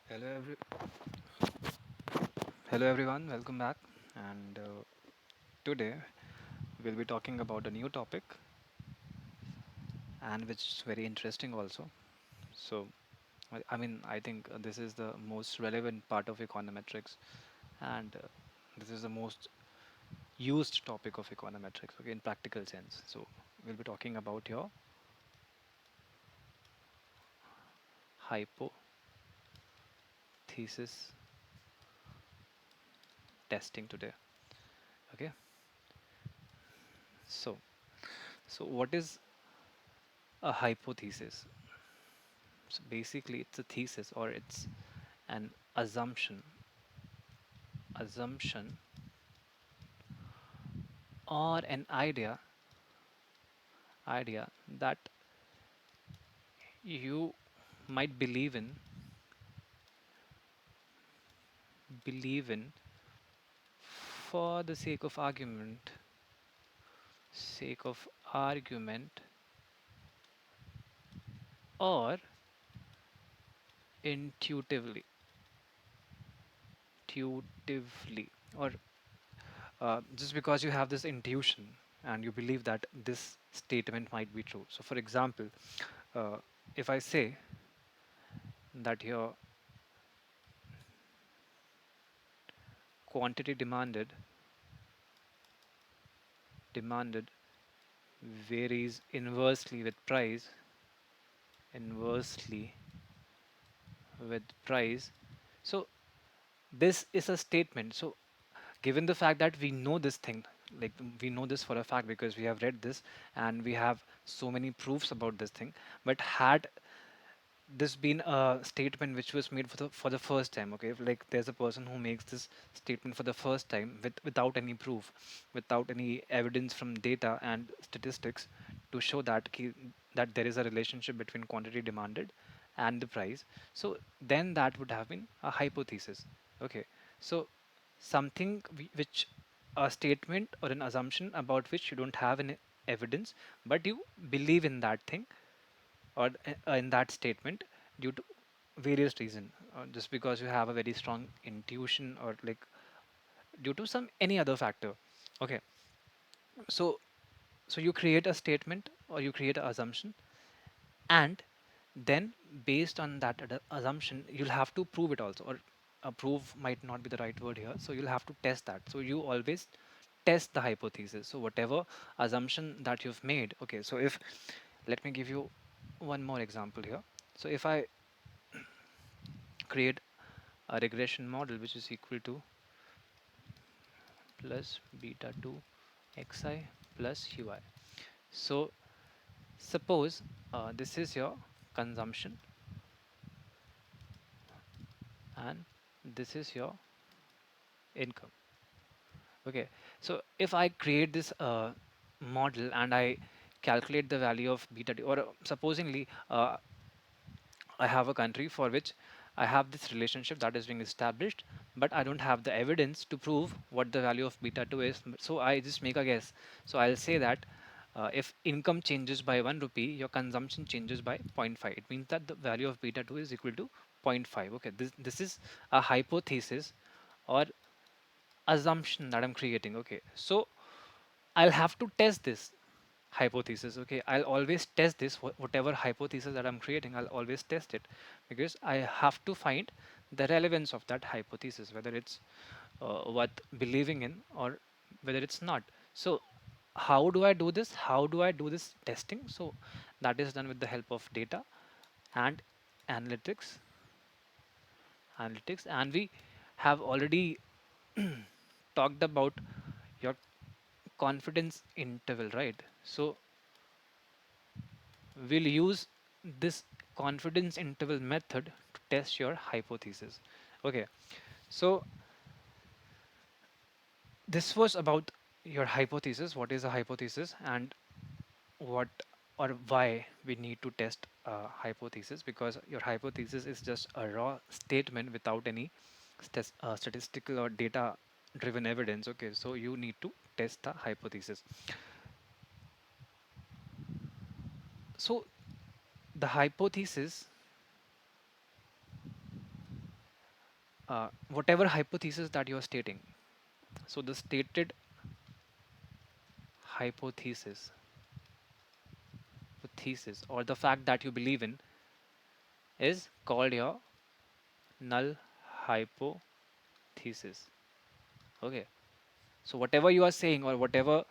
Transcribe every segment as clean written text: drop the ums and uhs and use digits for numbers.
Hello, hello everyone. Welcome back. And today we'll be talking about a new topic, and which is very interesting also. So, I think this is the most relevant part of econometrics, and this is the most used topic of econometrics. Okay, in practical sense. So, we'll be talking about your hypothesis testing today. Okay. So, what is a hypothesis? So basically, it's a thesis or it's an assumption or an idea that you might believe in for the sake of argument or intuitively intuitively or just because you have this intuition and you believe that this statement might be true. So for example, uh, if I say that your quantity demanded varies inversely with price. So this is a statement. So given the fact that we know this thing, like we know this for a fact because we have read this and we have so many proofs about this thing, but had this been a statement which was made for the first time, okay, if, like there's a person who makes this statement for the first time without any proof, without any evidence from data and statistics to show that that there is a relationship between quantity demanded and the price, so then that would have been a hypothesis. Okay, so something which a statement or an assumption about which you don't have any evidence, but you believe in that thing or in that statement due to various reason, just because you have a very strong intuition or like due to some any other factor. Okay, so you create a statement or you create an assumption, and then based on that assumption you'll have to prove it also, or prove might not be the right word here, so you'll have to test that. So you always test the hypothesis. So whatever assumption that you've made, okay, so if let me give you one more example here. So if I create a regression model which is equal to plus beta 2 xi plus ui. So suppose this is your consumption and this is your income. Okay, so if I create this model and I calculate the value of beta 2, or supposingly I have a country for which I have this relationship that is being established, but I don't have the evidence to prove what the value of beta 2 is. So I just make a guess. So I'll say that if income changes by 1 rupee, your consumption changes by zero point 0.5. It means that the value of beta 2 is equal to zero point 0.5. Okay, this is a hypothesis or assumption that I'm creating. Okay, so I'll have to test this hypothesis. Okay, I'll always test this whatever hypothesis that I'm creating, I'll always test it because I have to find the relevance of that hypothesis, whether it's worth believing in or whether it's not. So how do I do this? How do I do this testing? So that is done with the help of data and analytics and we have already talked about your confidence interval, right? So we'll use this confidence interval method to test your hypothesis. Okay, so this was about your hypothesis. What is a hypothesis and what or why we need to test a hypothesis? Because your hypothesis is just a raw statement without any statistical or data driven evidence. Okay, so you need to test the hypothesis. So the hypothesis whatever hypothesis that you are stating. So the stated hypothesis, thesis, or the fact that you believe in is called your null hypothesis. Okay. So whatever you are saying or whatever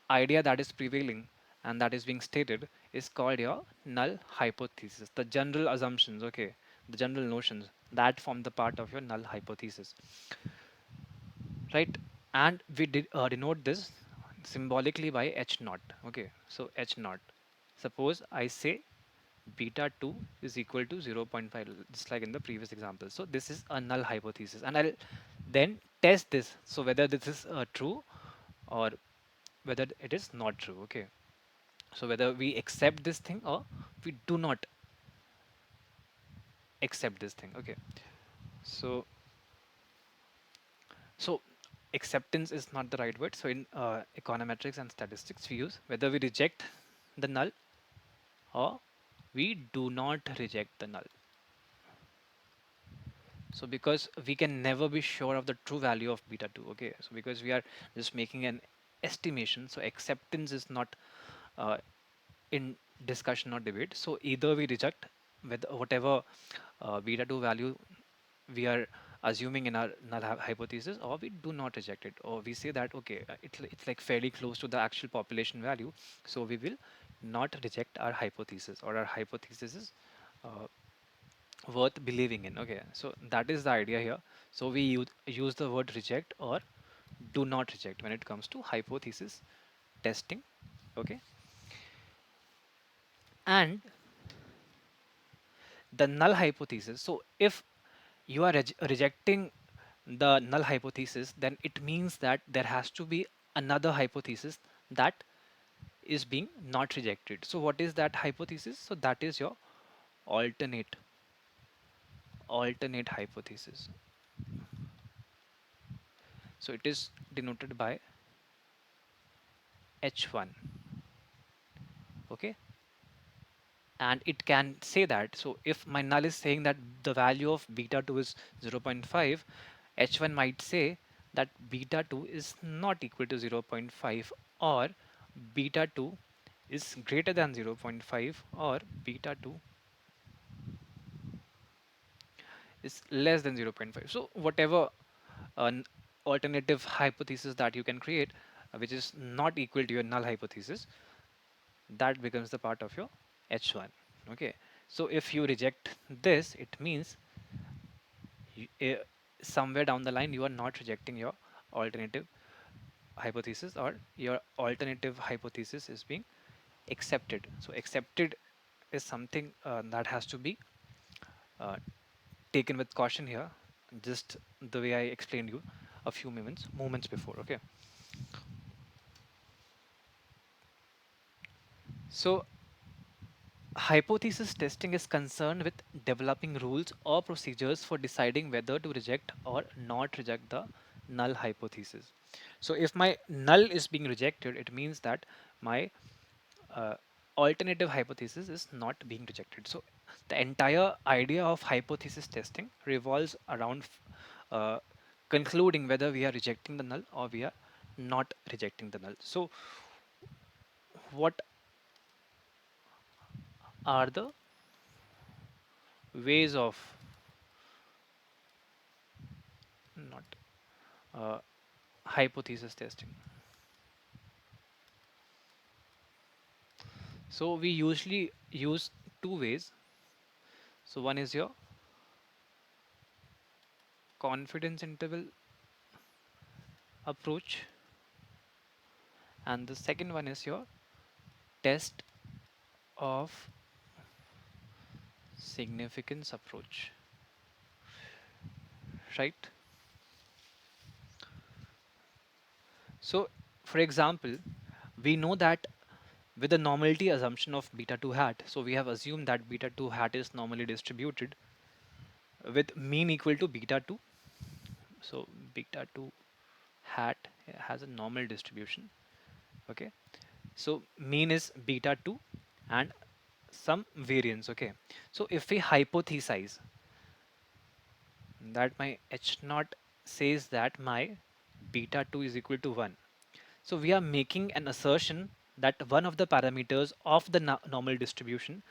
idea that is prevailing and that is being stated is called your null hypothesis. The general assumptions, okay, the general notions that form the part of your null hypothesis, right? And we did denote this symbolically by h naught. Okay, so h naught. Suppose I say beta 2 is equal to 0.5, just like in the previous example. So this is a null hypothesis, and I'll then test this. So whether this is true or whether it is not true. Okay, so whether we accept this thing or we do not accept this thing. Okay, so so acceptance is not the right word. So in econometrics and statistics, we use whether we reject the null or we do not reject the null. So because we can never be sure of the true value of beta 2. Okay, so because we are just making an estimation, so acceptance is not uh, in discussion or debate. So either we reject with whatever beta 2 value we are assuming in our null hypothesis, or we do not reject it, or we say that okay, it's like fairly close to the actual population value, so we will not reject our hypothesis, or our hypothesis is uh, worth believing in. Okay, so that is the idea here. So we use the word reject or do not reject when it comes to hypothesis testing. Okay, and the null hypothesis. So if you are rejecting the null hypothesis, then it means that there has to be another hypothesis that is being not rejected. So what is that hypothesis? So that is your alternate alternate hypothesis. So it is denoted by H1. Okay, and it can say that. So if my null is saying that the value of beta 2 is 0.5, h1 might say that beta 2 is not equal to 0.5, or beta 2 is greater than 0.5, or beta 2 is less than 0.5. So whatever an alternative hypothesis that you can create, which is not equal to your null hypothesis, that becomes the part of your h1. Okay, so if you reject this, it means you, somewhere down the line you are not rejecting your alternative hypothesis, or your alternative hypothesis is being accepted. So accepted is something that has to be uh, taken with caution here, just the way I explained you a few moments before. Okay, so hypothesis testing is concerned with developing rules or procedures for deciding whether to reject or not reject the null hypothesis. So if my null is being rejected, it means that my uh, alternative hypothesis is not being rejected. So the entire idea of hypothesis testing revolves around uh, concluding whether we are rejecting the null or we are not rejecting the null. So what are the ways of not uh, hypothesis testing? So we usually use two ways. So one is your confidence interval approach, and the second one is your test of significance approach, right? So for example, we know that with the normality assumption of beta 2 hat, so we have assumed that beta 2 hat is normally distributed with mean equal to beta 2. So beta 2 hat has a normal distribution. Okay, so mean is beta 2 and some variance. Okay, so if we hypothesize that my h naught says that my beta 2 is equal to 1. So we are making an assertion that one of the parameters of the normal distribution,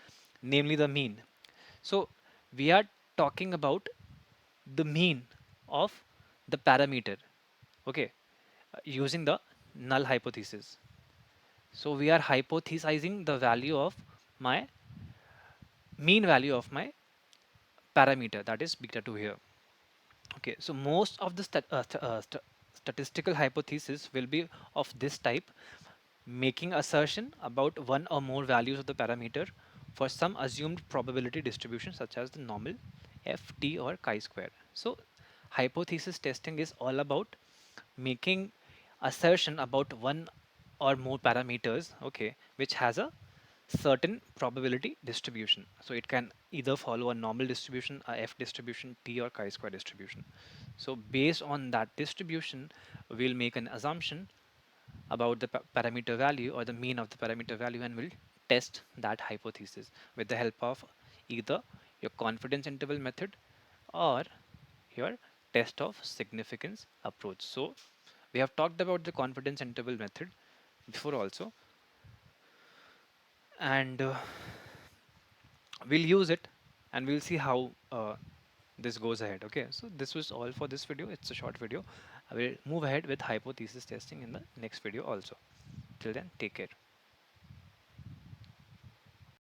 namely the mean. So we are talking about the mean of the parameter, okay, using the null hypothesis. So we are hypothesizing the value of my mean value of my parameter, that is beta 2 here. Okay, so most of the statistical hypothesis will be of this type, making assertion about one or more values of the parameter for some assumed probability distribution such as the normal, f, t or chi-square. So hypothesis testing is all about making assertion about one or more parameters, okay, which has a certain probability distribution. So it can either follow a normal distribution, a f distribution, t or chi-square distribution. So based on that distribution, we'll make an assumption about the parameter value or the mean of the parameter value, and we'll test that hypothesis with the help of either your confidence interval method or your test of significance approach. So we have talked about the confidence interval method before also, and we'll use it and we'll see how this goes ahead. Okay, so this was all for this video. It's a short video. I will move ahead with hypothesis testing in the next video also. Till then, take care.